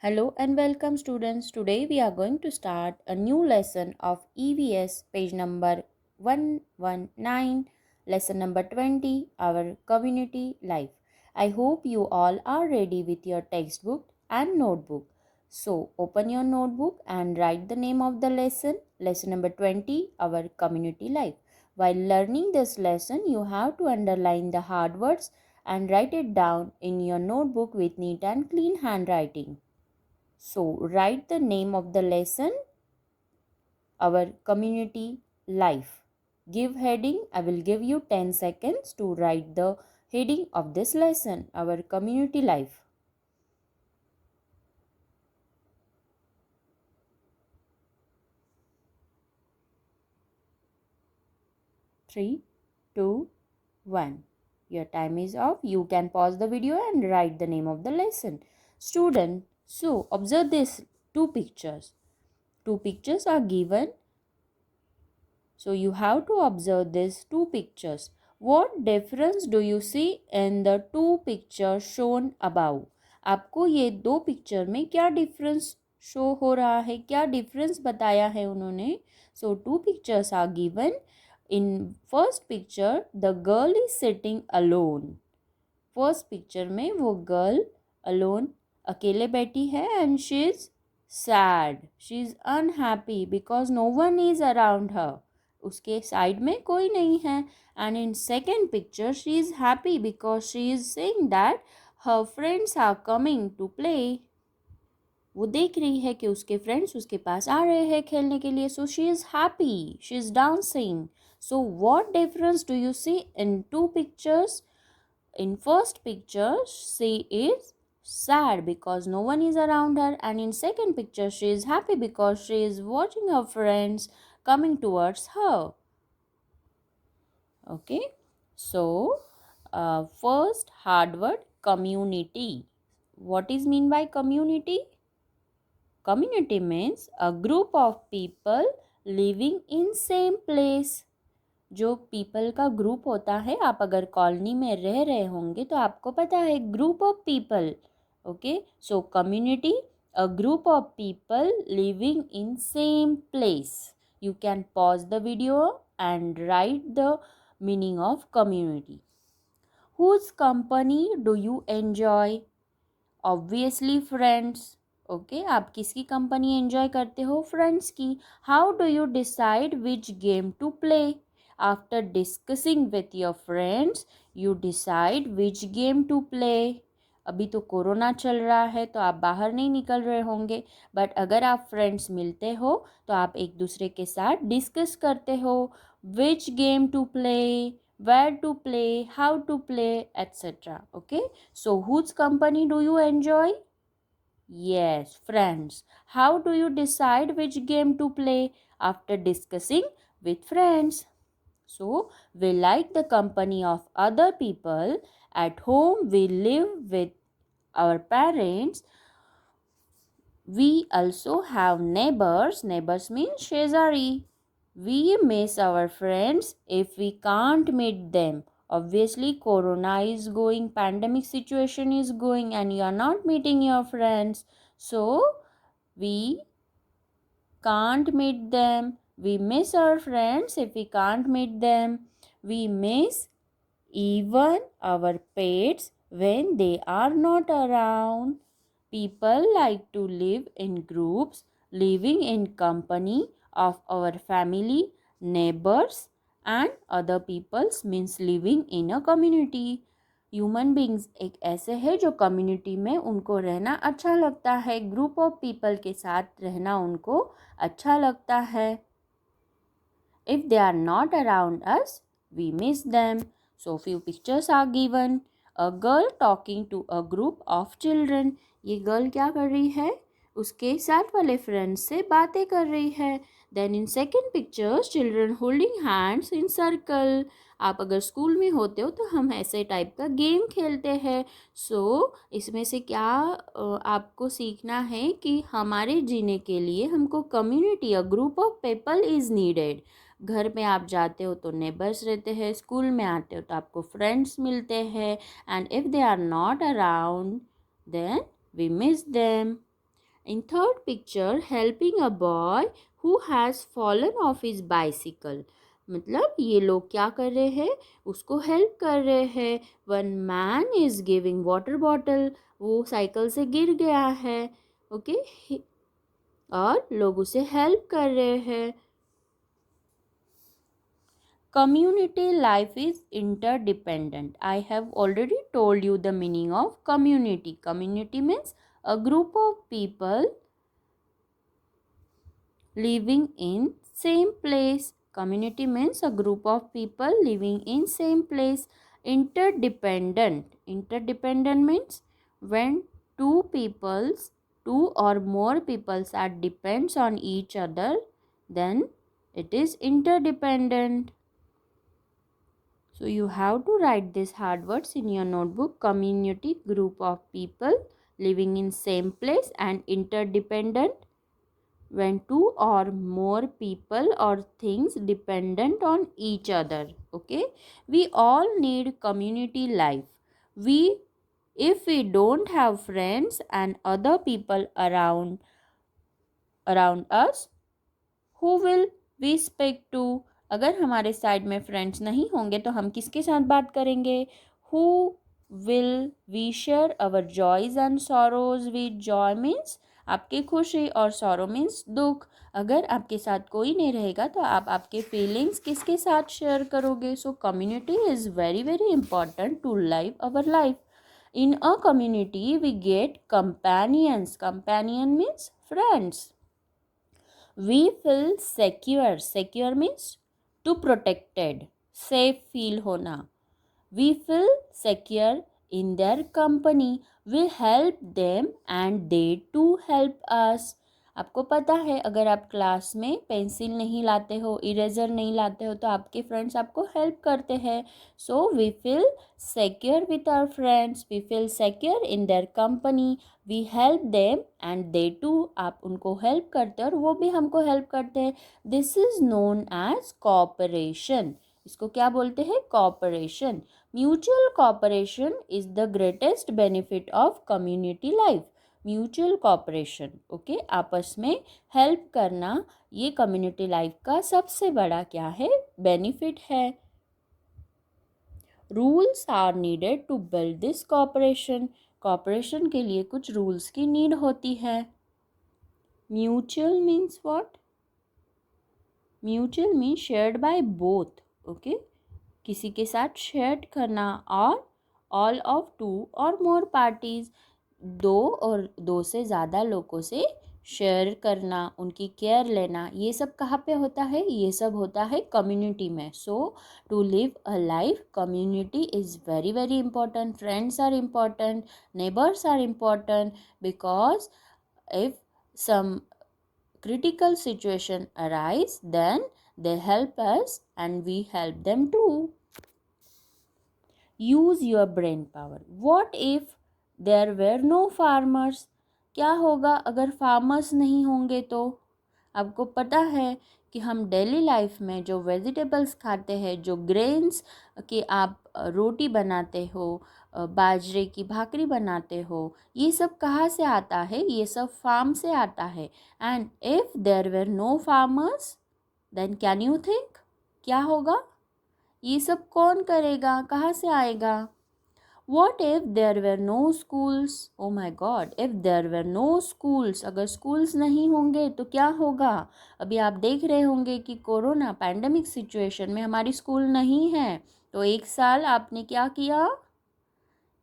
Hello and welcome students. Today we are going to start a new lesson of EVS page number 119, lesson number 20, our community life. I hope you all are ready with your textbook and notebook. So open your notebook and write the name of the lesson number 20, our community life. While learning this lesson, you have to underline the hard words and write it down in your notebook with neat and clean handwriting. So, write the name of the lesson, our community life. Give heading. I will give you 10 seconds to write the heading of this lesson, our community life. 3, 2, 1. Your time is off. You can pause the video and write the name of the lesson. Student, so observe these two pictures. Two pictures are given. So you have to observe these two pictures. What difference do you see in the two pictures shown above? आपको ये दो picture में क्या difference show हो रहा है, क्या difference बताया है उन्होंने? So two pictures are given. In first picture the girl is sitting alone. First picture में वो गर्ल अलोन अकेले बैठी है and she is sad, she is unhappy because no one is around her. उसके side में कोई नहीं है. And in second picture she is happy because she is saying that her friends are coming to play. वो देख रही है कि उसके फ्रेंड्स उसके पास आ रहे हैं खेलने के लिए. So she is happy, she is dancing. So what difference do you see in two pictures? In first picture, she is sad because no one is around her, and in second picture, she is happy because she is watching her friends coming towards her. Okay, so first hard word, community. What is mean by community? Community means a group of people living in same place. जो people का group होता है, आप अगर colony में रह रहे होंगे तो आपको पता है group of people. Okay, so community, a group of people living in same place. You can pause the video and write the meaning of community. Whose company do you enjoy? Obviously friends. Okay, आप किसकी company enjoy करते हो? Friends की. How do you decide which game to play? After discussing with your friends you decide which game to play. अभी तो corona चल रहा है तो आप बाहर नहीं निकल रहे होंगे, बट अगर आप फ्रेंड्स मिलते हो तो आप एक दूसरे के साथ डिस्कस करते हो which game to play, where to play, how to play, etc. Okay, so whose company do you enjoy? Yes, friends. How do you decide which game to play? After discussing with friends. So we like the company of other people. At home we live with our parents. We also have neighbors. Neighbors mean shezari. We miss our friends if we can't meet them. Obviously corona is going, pandemic situation is going, and you are not meeting your friends, so we can't meet them. We miss our friends if we can't meet them. We miss even our pets when they are not around. People like to live in groups. Living in company of our family, neighbors and other peoples means living in a community. Human beings एक ऐसे हैं जो community में उनको रहना अच्छा लगता है, ग्रुप ऑफ पीपल के साथ रहना उनको अच्छा लगता है. If they are not around us, we miss them. So few pictures are given. A girl talking to a group of children. ये गर्ल क्या कर रही है? उसके साथ वाले फ्रेंड्स से बातें कर रही है. Then in second pictures, children holding hands in circle. आप अगर स्कूल में होते हो तो हम ऐसे टाइप का गेम खेलते हैं. सो इसमें से क्या आपको सीखना है कि हमारे जीने के लिए हमको community, a group of people is needed. घर में आप जाते हो तो नेबर्स रहते हैं, स्कूल में आते हो तो आपको फ्रेंड्स मिलते हैं, and if they are not around then we miss them. In third picture, helping a boy who has fallen off his bicycle. मतलब ये लोग क्या कर रहे हैं, उसको हेल्प कर रहे हैं. One man is giving water bottle. वो साइकिल से गिर गया है. ओके और लोग उसे हेल्प कर रहे हैं. Community life is interdependent. I have already told you the meaning of community. Community means a group of people living in same place. Community means a group of people living in same place. Interdependent means when two or more peoples are depends on each other, then it is interdependent. So you have to write these hard words in your notebook. Community, group of people living in same place, and interdependent when two or more people or things dependent on each other. Okay, we all need community life. If we don't have friends and other people around us, who will we speak to? अगर हमारे side में friends नहीं होंगे तो हम किसके साथ बात करेंगे? Who will we share our joys and sorrows with? Joy means आपकी खुशी और sorrow means दुख. अगर आपके साथ कोई नहीं रहेगा तो आप आपके फीलिंग्स किसके साथ शेयर करोगे? सो community is very very important to live our life. In a community we get companions. Companion means friends. We feel secure. Secure means to protected, safe feel होना. We feel secure in their company. We help them and they too help us. आपको पता है अगर आप class में pencil नहीं लाते हो, eraser नहीं लाते हो तो आपके फ्रेंड्स आपको हेल्प करते हैं. So we feel secure with our friends. We feel secure in their company. We help them and they too. आप उनको हेल्प करते हैं और वो भी हमको हेल्प करते हैं. This is known as cooperation. इसको क्या बोलते हैं? Cooperation. Mutual cooperation is the greatest benefit of community life. Mutual cooperation, okay, आपस में हेल्प करना, ये कम्युनिटी लाइफ का सबसे बड़ा क्या है? बेनिफिट है. Rules are needed to build this cooperation. Cooperation के लिए कुछ रूल्स की नीड होती है. Mutual means what? Mutual means shared by both. Okay, किसी के साथ शेयर करना. और ऑल ऑफ टू और मोर पार्टीज, दो और दो से ज़्यादा लोगों से शेयर करना, उनकी केयर लेना, ये सब कहाँ पे होता है? ये सब होता है कम्युनिटी में. So to live a life, community is very very important. Friends are important, neighbours are important, because if some critical situation arise, then they help us and we help them too. Use your brain power. What if there were no farmers? क्या होगा अगर farmers नहीं होंगे तो? आपको पता है कि हम डेली लाइफ में जो वेजिटेबल्स खाते हैं, जो ग्रेन्स की आप रोटी बनाते हो, बाजरे की भाकरी बनाते हो, ये सब कहाँ से आता है? ये सब फार्म से आता है. And if there were no farmers, then can you think क्या होगा? ये सब कौन करेगा? कहाँ से आएगा? What if there were no schools? Oh my God, if there were no schools, अगर schools नहीं होंगे तो क्या होगा? अभी आप देख रहे होंगे कि कोरोना पैंडमिक सिचुएशन में हमारी स्कूल नहीं है, तो एक साल आपने क्या किया?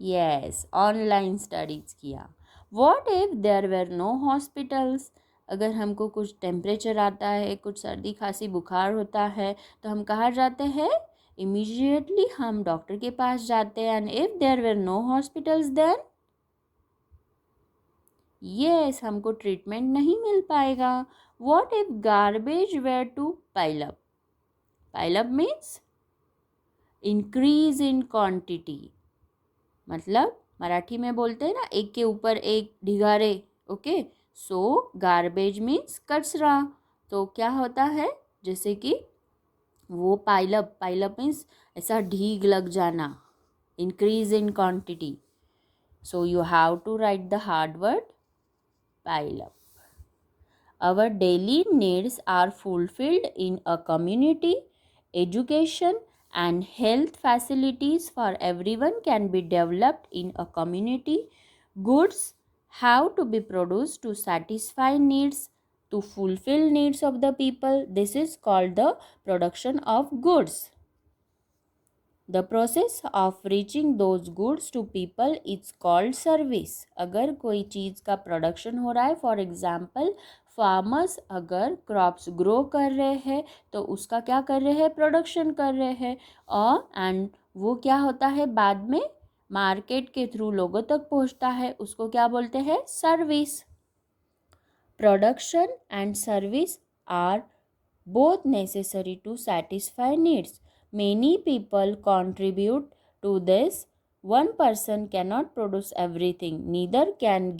यस, ऑनलाइन स्टडीज़ किया. What if there were no hospitals? अगर हमको कुछ टेम्परेचर आता है, कुछ सर्दी खांसी बुखार होता है, तो हम कहाँ जाते हैं? इमीडिएटली हम डॉक्टर के पास जाते हैं. And if there were no hospitals, then yes, हमको ट्रीटमेंट नहीं मिल पाएगा. What if garbage were to pile up? Pile up means increase in quantity. मतलब मराठी में बोलते हैं ना, एक के ऊपर एक ढिगारे. ओके, सो गार्बेज मीन्स कचरा. तो क्या होता है? जैसे कि वो पाइलअप मीन्स ऐसा ढीग लग जाना, increase in quantity. So you have to write the hard word pile up. Our daily needs are fulfilled in a community. Education and health facilities for everyone can be developed in a community. Goods have to be produced to satisfy needs, to fulfill needs of the people. This is called the production of goods. The process of reaching those goods to people is called service. अगर कोई चीज़ का production हो रहा है, for example farmers अगर crops grow कर रहे हैं तो उसका क्या कर रहे हैं, प्रोडक्शन कर रहे हैं, और एंड वो क्या होता है बाद में मार्केट के थ्रू लोगों तक पहुंचता है, उसको क्या बोलते हैं, service. Production and service are both necessary to satisfy needs. Many people contribute to this. One person cannot produce everything. Neither can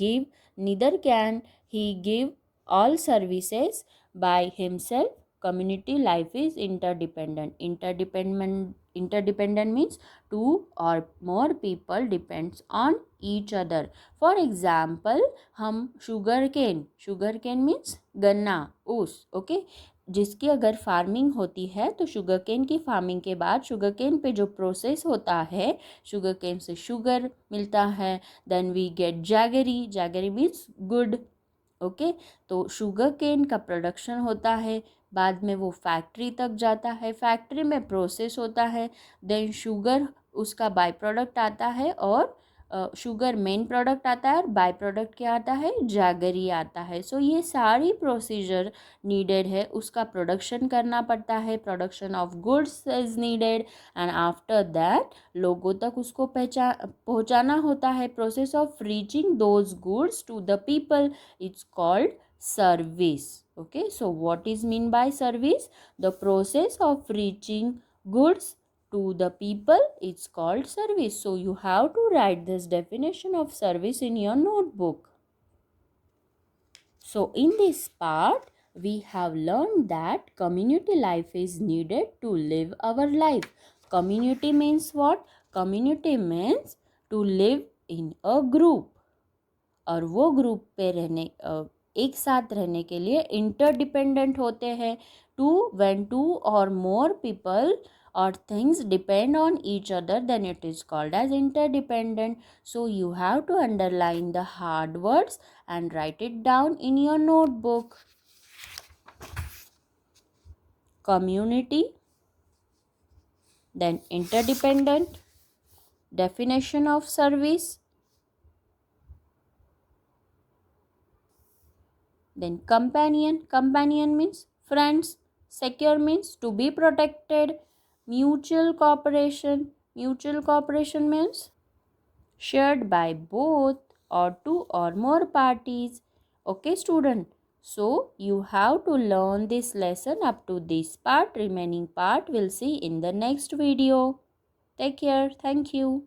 he give all services by himself. Community life is interdependent. Interdependent means two or more people depends on each other. For example, हम sugar cane means गन्ना, ऊस, okay, जिसकी अगर farming होती है तो sugar केन की farming के बाद शुगर केन पे जो प्रोसेस होता है, शुगर केन से शुगर मिलता है, then we get jaggery means gur, okay. तो शुगर केन का प्रोडक्शन होता है, बाद में वो फैक्ट्री तक जाता है, फैक्ट्री में प्रोसेस होता है, देन शुगर उसका बाय प्रोडक्ट आता है, और शुगर मेन प्रोडक्ट आता है, और बाय प्रोडक्ट क्या आता है, जैगरी आता है. सो ये सारी प्रोसीजर नीडेड है, उसका प्रोडक्शन करना पड़ता है, production of goods is needed, and after that लोगों तक उसको पहुंचाना होता है. Process of reaching those goods to the people it's called service. Okay, so what is mean by service? The process of reaching goods to the people is called service. So you have to write this definition of service in your notebook. So in this part we have learned that community life is needed to live our life. Community means what? Community means to live in a group. और वो group पे रहने एक साथ रहने के लिए interdependent होते हैं. when two or more people or things depend on each other, then it is called as interdependent. So you have to underline the hard words and write it down in your notebook. Community, then interdependent, definition of service, then companion means friends, secure means to be protected, mutual cooperation means shared by both or two or more parties. Okay student, so you have to learn this lesson up to this part. Remaining part we'll see in the next video. Take care. Thank you.